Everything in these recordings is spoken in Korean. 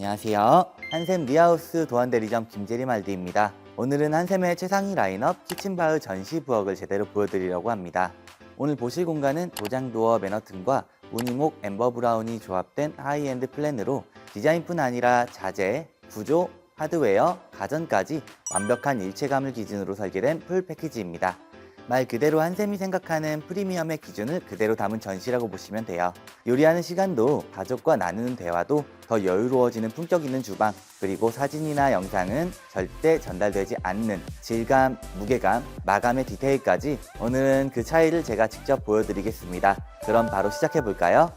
안녕하세요. 한샘 리하우스 도안대리점 김재리말디입니다. 오늘은 한샘의 최상위 라인업 키친바흐 전시 부엌을 제대로 보여드리려고 합니다. 오늘 보실 공간은 도장도어 맨허튼과 무늬목 엠버 브라운이 조합된 하이엔드 플랜으로 디자인뿐 아니라 자재, 구조, 하드웨어, 가전까지 완벽한 일체감을 기준으로 설계된 풀 패키지입니다. 말 그대로 한샘이 생각하는 프리미엄의 기준을 그대로 담은 전시라고 보시면 돼요. 요리하는 시간도 가족과 나누는 대화도 더 여유로워지는 품격 있는 주방, 그리고 사진이나 영상은 절대 전달되지 않는 질감, 무게감, 마감의 디테일까지 오늘은 그 차이를 제가 직접 보여드리겠습니다. 그럼 바로 시작해볼까요?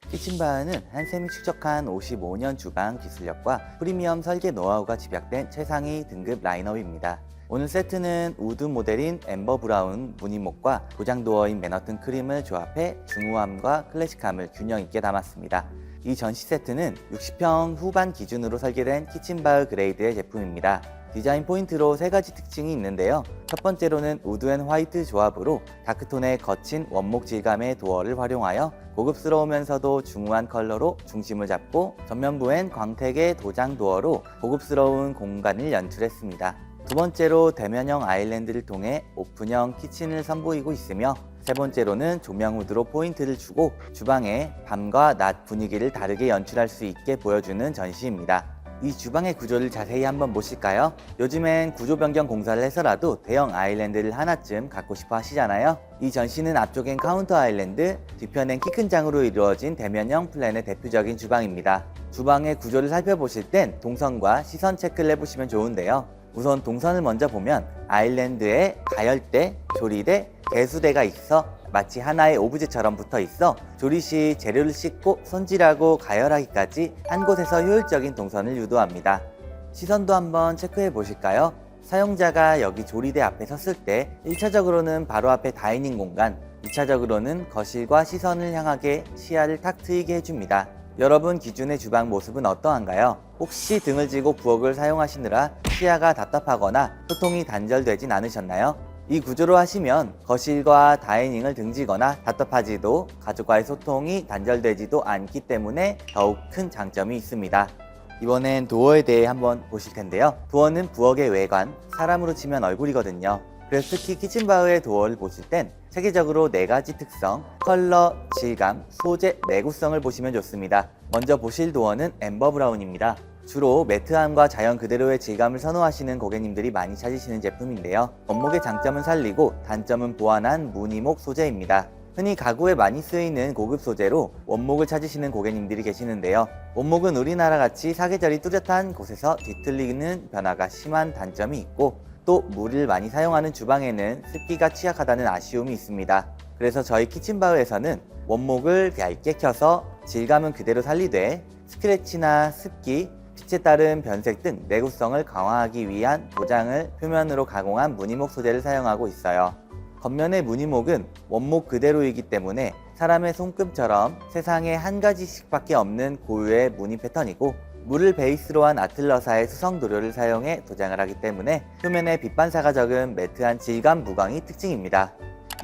키친바흐는 한샘이 축적한 55년 주방 기술력과 프리미엄 설계 노하우가 집약된 최상위 등급 라인업입니다. 오늘 세트는 우드 모델인 엠버 브라운 무늬목과 도장도어인 맨허튼 크림을 조합해 중후함과 클래식함을 균형 있게 담았습니다. 이 전시 세트는 60평 후반 기준으로 설계된 키친바흐 그레이드의 제품입니다. 디자인 포인트로 세 가지 특징이 있는데요. 첫 번째로는 우드 앤 화이트 조합으로 다크톤의 거친 원목 질감의 도어를 활용하여 고급스러우면서도 중후한 컬러로 중심을 잡고, 전면부엔 광택의 도장 도어로 고급스러운 공간을 연출했습니다. 두 번째로 대면형 아일랜드를 통해 오픈형 키친을 선보이고 있으며, 세 번째로는 조명 후드로 포인트를 주고 주방의 밤과 낮 분위기를 다르게 연출할 수 있게 보여주는 전시입니다. 이 주방의 구조를 자세히 한번 보실까요? 요즘엔 구조 변경 공사를 해서라도 대형 아일랜드를 하나쯤 갖고 싶어 하시잖아요. 이 전시는 앞쪽엔 카운터 아일랜드, 뒤편엔 키 큰 장으로 이루어진 대면형 플랜의 대표적인 주방입니다. 주방의 구조를 살펴보실 땐 동선과 시선 체크를 해보시면 좋은데요. 우선 동선을 먼저 보면 아일랜드에 가열대, 조리대, 개수대가 있어 마치 하나의 오브제처럼 붙어 있어 조리 시 재료를 씻고 손질하고 가열하기까지 한 곳에서 효율적인 동선을 유도합니다. 시선도 한번 체크해 보실까요? 사용자가 여기 조리대 앞에 섰을 때 1차적으로는 바로 앞에 다이닝 공간, 2차적으로는 거실과 시선을 향하게 시야를 탁 트이게 해줍니다. 여러분 기준의 주방 모습은 어떠한가요? 혹시 등을 지고 부엌을 사용하시느라 시야가 답답하거나 소통이 단절되진 않으셨나요? 이 구조로 하시면 거실과 다이닝을 등지거나 답답하지도 가족과의 소통이 단절되지도 않기 때문에 더욱 큰 장점이 있습니다. 이번엔 도어에 대해 한번 보실 텐데요. 도어는 부엌의 외관, 사람으로 치면 얼굴이거든요. 그래서 특히 키친바흐의 도어를 보실 땐 체계적으로 4가지 특성, 컬러, 질감, 소재, 내구성을 보시면 좋습니다. 먼저 보실 도어는 엠버 브라운입니다. 주로 매트함과 자연 그대로의 질감을 선호하시는 고객님들이 많이 찾으시는 제품인데요. 원목의 장점은 살리고 단점은 보완한 무늬목 소재입니다. 흔히 가구에 많이 쓰이는 고급 소재로 원목을 찾으시는 고객님들이 계시는데요. 원목은 우리나라 같이 사계절이 뚜렷한 곳에서 뒤틀리는 변화가 심한 단점이 있고, 또 물을 많이 사용하는 주방에는 습기가 취약하다는 아쉬움이 있습니다. 그래서 저희 키친바흐에서는 원목을 얇게 켜서 질감은 그대로 살리되 스크래치나 습기, 빛에 따른 변색 등 내구성을 강화하기 위한 도장을 표면으로 가공한 무늬목 소재를 사용하고 있어요. 겉면의 무늬목은 원목 그대로이기 때문에 사람의 손금처럼 세상에 한 가지씩밖에 없는 고유의 무늬 패턴이고, 물을 베이스로 한 아틀러사의 수성 도료를 사용해 도장을 하기 때문에 표면에 빛 반사가 적은 매트한 질감 무광이 특징입니다.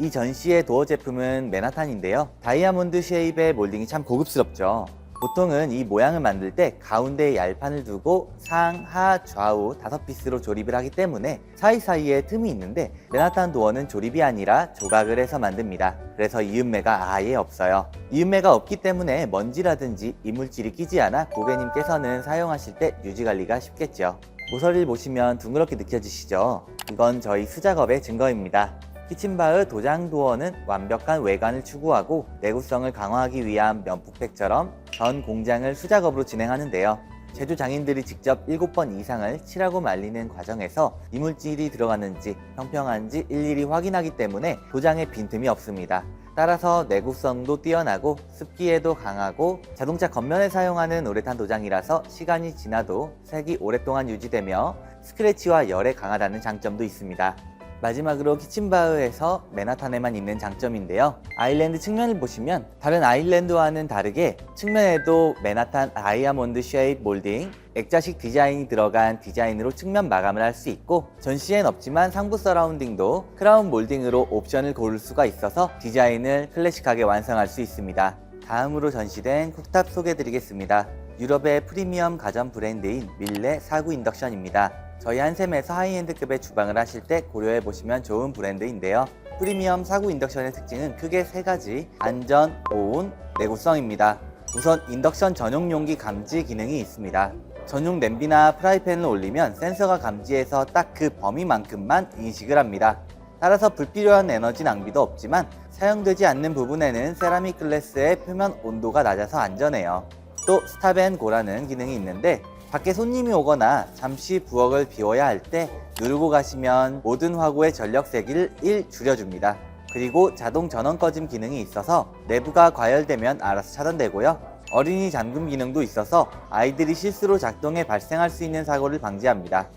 이 전시의 도어 제품은 맨하탄인데요. 다이아몬드 쉐입의 몰딩이 참 고급스럽죠. 보통은 이 모양을 만들 때 가운데에 얄판을 두고 상, 하, 좌우 5피스로 조립을 하기 때문에 사이사이에 틈이 있는데, 맨하탄 도어는 조립이 아니라 조각을 해서 만듭니다. 그래서 이음매가 아예 없어요. 이음매가 없기 때문에 먼지라든지 이물질이 끼지 않아 고객님께서는 사용하실 때 유지관리가 쉽겠죠. 모서리를 보시면 둥그렇게 느껴지시죠? 이건 저희 수작업의 증거입니다. 키친바흐 도장 도어는 완벽한 외관을 추구하고 내구성을 강화하기 위한 면폭팩처럼 전 공장을 수작업으로 진행하는데요. 제조 장인들이 직접 7번 이상을 칠하고 말리는 과정에서 이물질이 들어갔는지 평평한지 일일이 확인하기 때문에 도장에 빈틈이 없습니다. 따라서 내구성도 뛰어나고 습기에도 강하고 자동차 겉면에 사용하는 우레탄 도장이라서 시간이 지나도 색이 오랫동안 유지되며 스크래치와 열에 강하다는 장점도 있습니다. 마지막으로 키친바흐에서 맨하탄에만 있는 장점인데요. 아일랜드 측면을 보시면 다른 아일랜드와는 다르게 측면에도 맨하탄 다이아몬드 쉐입 몰딩, 액자식 디자인이 들어간 디자인으로 측면 마감을 할 수 있고, 전시엔 없지만 상부 서라운딩도 크라운 몰딩으로 옵션을 고를 수가 있어서 디자인을 클래식하게 완성할 수 있습니다. 다음으로 전시된 쿡탑 소개해드리겠습니다. 유럽의 프리미엄 가전 브랜드인 밀레 4구 인덕션입니다. 저희 한샘에서 하이엔드급의 주방을 하실 때 고려해보시면 좋은 브랜드인데요. 프리미엄 4구 인덕션의 특징은 크게 3가지: 안전, 보온, 내구성입니다. 우선 인덕션 전용 용기 감지 기능이 있습니다. 전용 냄비나 프라이팬을 올리면 센서가 감지해서 딱 그 범위만큼만 인식을 합니다. 따라서 불필요한 에너지 낭비도 없지만 사용되지 않는 부분에는 세라믹 글래스의 표면 온도가 낮아서 안전해요. 또 스탑앤고라는 기능이 있는데 밖에 손님이 오거나 잠시 부엌을 비워야 할 때 누르고 가시면 모든 화구의 전력 세기를 1 줄여줍니다. 그리고 자동 전원 꺼짐 기능이 있어서 내부가 과열되면 알아서 차단되고요. 어린이 잠금 기능도 있어서 아이들이 실수로 작동해 발생할 수 있는 사고를 방지합니다.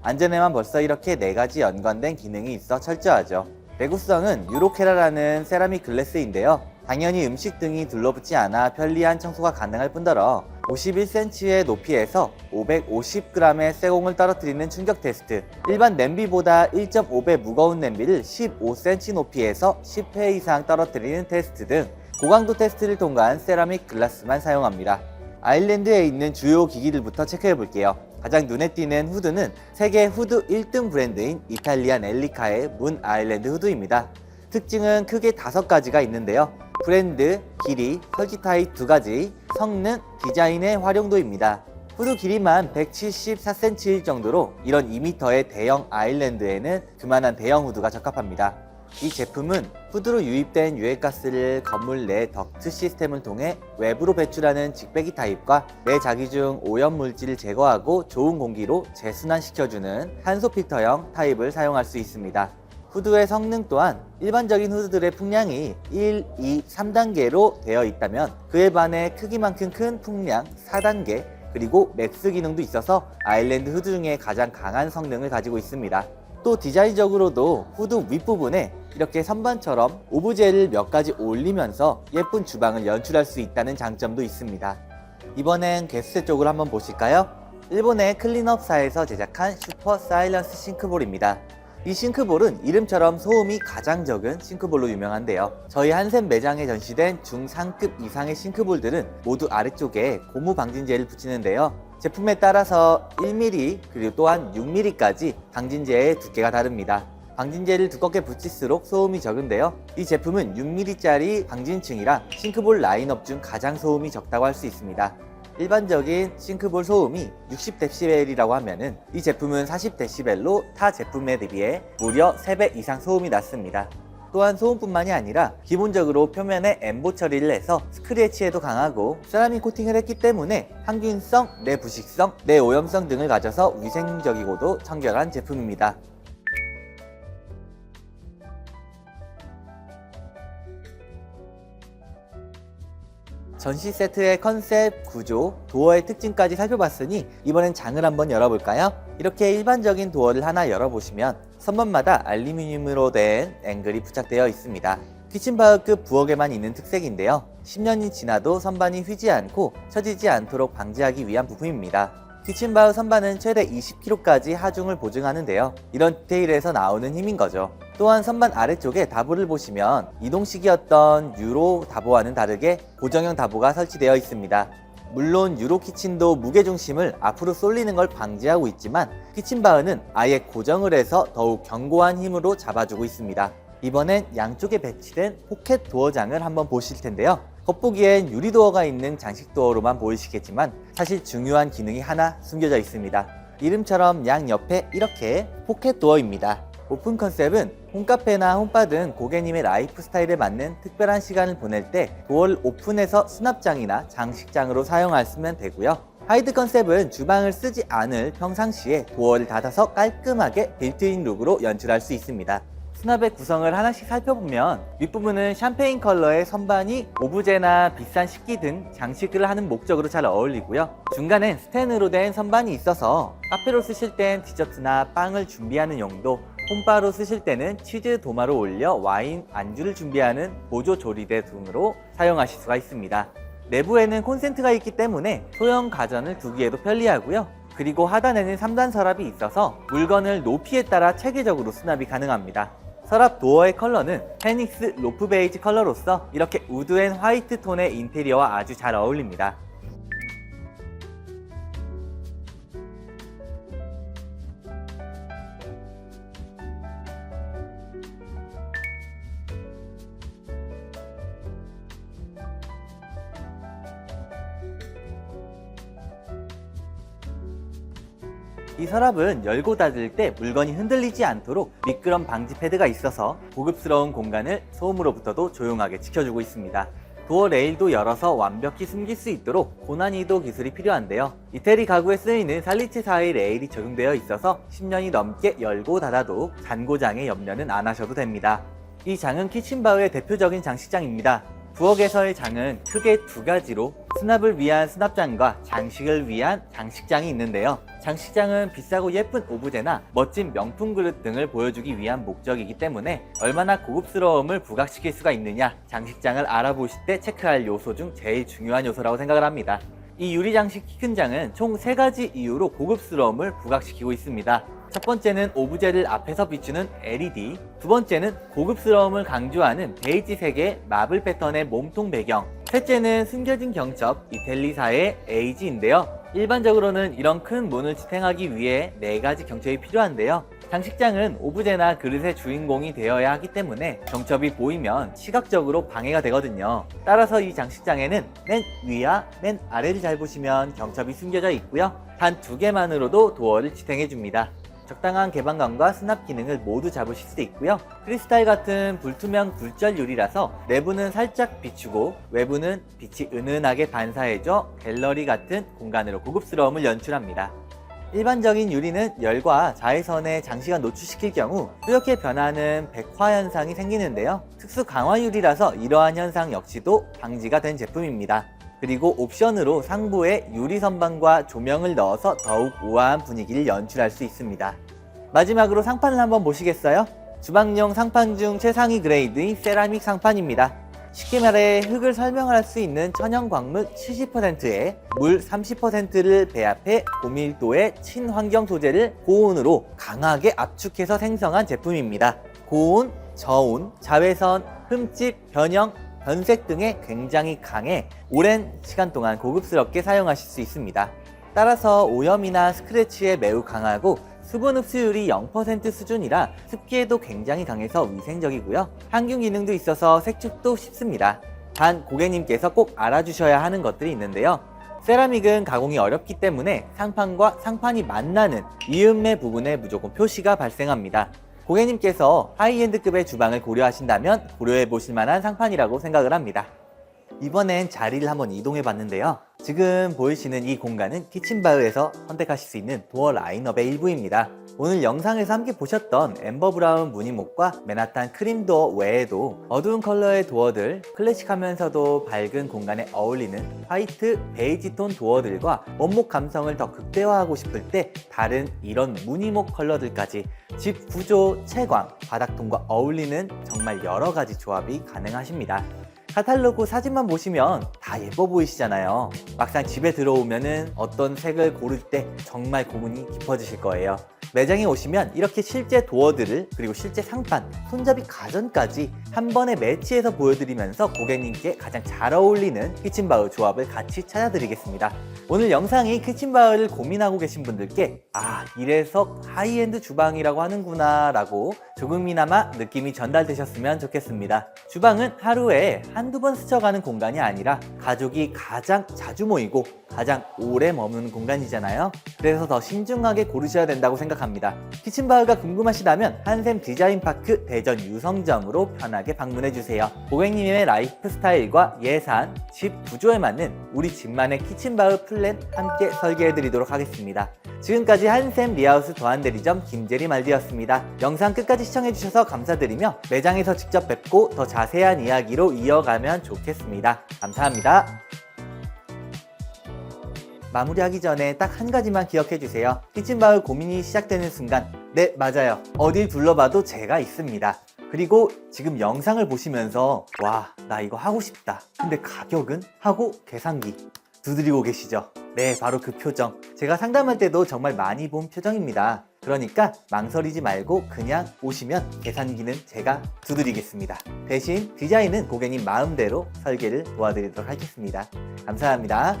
안전에만 벌써 이렇게 4가지 연관된 기능이 있어 철저하죠. 내구성은 유로케라라는 세라믹 글래스인데요. 당연히 음식 등이 둘러붙지 않아 편리한 청소가 가능할 뿐더러 51cm의 높이에서 550g의 쇠공을 떨어뜨리는 충격 테스트, 일반 냄비보다 1.5배 무거운 냄비를 15cm 높이에서 10회 이상 떨어뜨리는 테스트 등 고강도 테스트를 통과한 세라믹 글라스만 사용합니다. 아일랜드에 있는 주요 기기들부터 체크해 볼게요. 가장 눈에 띄는 후드는 세계 후드 1등 브랜드인 이탈리안 엘리카의 문 아일랜드 후드입니다. 특징은 크게 5가지가 있는데요. 브랜드, 길이, 설치 타입 2가지, 성능, 디자인의 활용도입니다. 후드 길이만 174cm일 정도로 이런 2m의 대형 아일랜드에는 그만한 대형 후드가 적합합니다. 이 제품은 후드로 유입된 유해가스를 건물 내 덕트 시스템을 통해 외부로 배출하는 직배기 타입과 내 자기 중 오염 물질을 제거하고 좋은 공기로 재순환시켜주는 탄소 필터형 타입을 사용할 수 있습니다. 후드의 성능 또한 일반적인 후드들의 풍량이 1, 2, 3단계로 되어 있다면 그에 반해 크기만큼 큰 풍량 4단계, 그리고 맥스 기능도 있어서 아일랜드 후드 중에 가장 강한 성능을 가지고 있습니다. 또 디자인적으로도 후드 윗부분에 이렇게 선반처럼 오브제를 몇 가지 올리면서 예쁜 주방을 연출할 수 있다는 장점도 있습니다. 이번엔 개수대 쪽으로 한번 보실까요? 일본의 클린업사에서 제작한 슈퍼 사일런스 싱크볼입니다. 이 싱크볼은 이름처럼 소음이 가장 적은 싱크볼로 유명한데요. 저희 한샘 매장에 전시된 중상급 이상의 싱크볼들은 모두 아래쪽에 고무 방진제를 붙이는데요. 제품에 따라서 1mm 그리고 또한 6mm까지 방진제의 두께가 다릅니다. 방진제를 두껍게 붙일수록 소음이 적은데요. 이 제품은 6mm짜리 방진층이라 싱크볼 라인업 중 가장 소음이 적다고 할 수 있습니다. 일반적인 싱크볼 소음이 60dB이라고 하면은 이 제품은 40dB로 타 제품에 비해 무려 3배 이상 소음이 났습니다. 또한 소음뿐만이 아니라 기본적으로 표면에 엠보 처리를 해서 스크래치에도 강하고 세라믹 코팅을 했기 때문에 항균성, 내부식성, 내오염성 등을 가져서 위생적이고도 청결한 제품입니다. 전시 세트의 컨셉, 구조, 도어의 특징까지 살펴봤으니 이번엔 장을 한번 열어볼까요? 이렇게 일반적인 도어를 하나 열어보시면 선반마다 알루미늄으로 된 앵글이 부착되어 있습니다. 키친바흐급 부엌에만 있는 특색인데요. 10년이 지나도 선반이 휘지 않고 처지지 않도록 방지하기 위한 부품입니다. 키친바흐 선반은 최대 20kg까지 하중을 보증하는데요. 이런 디테일에서 나오는 힘인 거죠. 또한 선반 아래쪽에 다보를 보시면 이동식이었던 유로 다보와는 다르게 고정형 다보가 설치되어 있습니다. 물론 유로 키친도 무게중심을 앞으로 쏠리는 걸 방지하고 있지만 키친바흐는 아예 고정을 해서 더욱 견고한 힘으로 잡아주고 있습니다. 이번엔 양쪽에 배치된 포켓 도어장을 한번 보실 텐데요. 겉보기엔 유리도어가 있는 장식도어로만 보이시겠지만 사실 중요한 기능이 하나 숨겨져 있습니다. 이름처럼 양옆에 이렇게 포켓 도어입니다. 오픈 컨셉은 홈카페나 홈바 등 고객님의 라이프 스타일에 맞는 특별한 시간을 보낼 때 도어를 오픈해서 수납장이나 장식장으로 사용하시면 되고요. 하이드 컨셉은 주방을 쓰지 않을 평상시에 도어를 닫아서 깔끔하게 빌트인 룩으로 연출할 수 있습니다. 수납의 구성을 하나씩 살펴보면 윗부분은 샴페인 컬러의 선반이 오브제나 비싼 식기 등 장식을 하는 목적으로 잘 어울리고요. 중간엔 스텐으로 된 선반이 있어서 카페로 쓰실 땐 디저트나 빵을 준비하는 용도, 홈바로 쓰실 때는 치즈 도마로 올려 와인 안주를 준비하는 보조 조리대 등으로 사용하실 수가 있습니다. 내부에는 콘센트가 있기 때문에 소형 가전을 두기에도 편리하고요. 그리고 하단에는 3단 서랍이 있어서 물건을 높이에 따라 체계적으로 수납이 가능합니다. 서랍 도어의 컬러는 페닉스 로프 베이지 컬러로서 이렇게 우드 앤 화이트 톤의 인테리어와 아주 잘 어울립니다. 이 서랍은 열고 닫을 때 물건이 흔들리지 않도록 미끄럼 방지 패드가 있어서 고급스러운 공간을 소음으로부터도 조용하게 지켜주고 있습니다. 도어 레일도 열어서 완벽히 숨길 수 있도록 고난이도 기술이 필요한데요. 이태리 가구에 쓰이는 살리체사의 레일이 적용되어 있어서 10년이 넘게 열고 닫아도 잔고장의 염려는 안 하셔도 됩니다. 이 장은 키친바흐의 대표적인 장식장입니다. 부엌에서의 장은 크게 두 가지로 수납을 위한 수납장과 장식을 위한 장식장이 있는데요. 장식장은 비싸고 예쁜 오브제나 멋진 명품 그릇 등을 보여주기 위한 목적이기 때문에 얼마나 고급스러움을 부각시킬 수가 있느냐, 장식장을 알아보실 때 체크할 요소 중 제일 중요한 요소라고 생각을 합니다. 이 유리 장식 키 큰 장은 총 3가지 이유로 고급스러움을 부각시키고 있습니다. 첫 번째는 오브제를 앞에서 비추는 LED, 두 번째는 고급스러움을 강조하는 베이지색의 마블 패턴의 몸통 배경, 셋째는 숨겨진 경첩 이텔리사의 에이지인데요. 일반적으로는 이런 큰 문을 지탱하기 위해 4가지 경첩이 필요한데요. 장식장은 오브제나 그릇의 주인공이 되어야 하기 때문에 경첩이 보이면 시각적으로 방해가 되거든요. 따라서 이 장식장에는 맨 위와 맨 아래를 잘 보시면 경첩이 숨겨져 있고요. 단 2개만으로도 도어를 지탱해줍니다. 적당한 개방감과 수납 기능을 모두 잡으실 수 있고요. 크리스탈 같은 불투명 굴절 유리라서 내부는 살짝 비추고 외부는 빛이 은은하게 반사해줘 갤러리 같은 공간으로 고급스러움을 연출합니다. 일반적인 유리는 열과 자외선에 장시간 노출시킬 경우 뚜렷게 변하는 백화 현상이 생기는데요. 특수 강화 유리라서 이러한 현상 역시도 방지가 된 제품입니다. 그리고 옵션으로 상부에 유리 선반과 조명을 넣어서 더욱 우아한 분위기를 연출할 수 있습니다. 마지막으로 상판을 한번 보시겠어요? 주방용 상판 중 최상위 그레이드인 세라믹 상판입니다. 쉽게 말해 흙을 설명할 수 있는 천연 광물 70%에 물 30%를 배합해 고밀도의 친환경 소재를 고온으로 강하게 압축해서 생성한 제품입니다. 고온, 저온, 자외선, 흠집, 변형, 변색 등에 굉장히 강해 오랜 시간 동안 고급스럽게 사용하실 수 있습니다. 따라서 오염이나 스크래치에 매우 강하고 수분 흡수율이 0% 수준이라 습기에도 굉장히 강해서 위생적이고요. 항균 기능도 있어서 세척도 쉽습니다. 단 고객님께서 꼭 알아주셔야 하는 것들이 있는데요. 세라믹은 가공이 어렵기 때문에 상판과 상판이 만나는 이음매 부분에 무조건 표시가 발생합니다. 고객님께서 하이엔드급의 주방을 고려하신다면 고려해 보실 만한 상판이라고 생각을 합니다. 이번엔 자리를 한번 이동해 봤는데요. 지금 보이시는 이 공간은 키친바흐에서 선택하실 수 있는 도어 라인업의 일부입니다. 오늘 영상에서 함께 보셨던 엠버 브라운 무늬목과 맨하탄 크림 도어 외에도 어두운 컬러의 도어들, 클래식하면서도 밝은 공간에 어울리는 화이트, 베이지 톤 도어들과 원목 감성을 더 극대화하고 싶을 때 다른 이런 무늬목 컬러들까지 집 구조, 채광, 바닥톤과 어울리는 정말 여러 가지 조합이 가능하십니다. 카탈로그 사진만 보시면 다 예뻐 보이시잖아요. 막상 집에 들어오면은 어떤 색을 고를 때 정말 고민이 깊어지실 거예요. 매장에 오시면 이렇게 실제 도어들을 그리고 실제 상판, 손잡이 가전까지 한 번에 매치해서 보여드리면서 고객님께 가장 잘 어울리는 키친바흐 조합을 같이 찾아드리겠습니다. 오늘 영상이 키친바흐를 고민하고 계신 분들께 이래서 하이엔드 주방이라고 하는구나 라고 조금이나마 느낌이 전달되셨으면 좋겠습니다. 주방은 하루에 한두 번 스쳐가는 공간이 아니라 가족이 가장 자주 모이고 가장 오래 머무는 공간이잖아요. 그래서 더 신중하게 고르셔야 된다고 생각합니다. 키친바흐가 궁금하시다면 한샘 디자인파크 대전 유성점으로 편하게 방문해주세요. 고객님의 라이프 스타일과 예산, 집 구조에 맞는 우리 집만의 키친바흐 플랜 함께 설계해드리도록 하겠습니다. 지금까지 한샘 리하우스 도안대리점 김재림 RD였습니다. 영상 끝까지 시청해주셔서 감사드리며 매장에서 직접 뵙고 더 자세한 이야기로 이어가면 좋겠습니다. 감사합니다. 마무리하기 전에 딱 한 가지만 기억해주세요. 키친바흐 고민이 시작되는 순간 네, 맞아요. 어딜 둘러봐도 제가 있습니다. 그리고 지금 영상을 보시면서 나 이거 하고 싶다. 근데 가격은? 하고 계산기 두드리고 계시죠? 네, 바로 그 표정. 제가 상담할 때도 정말 많이 본 표정입니다. 그러니까 망설이지 말고 그냥 오시면 계산기는 제가 두드리겠습니다. 대신 디자인은 고객님 마음대로 설계를 도와드리도록 하겠습니다. 감사합니다.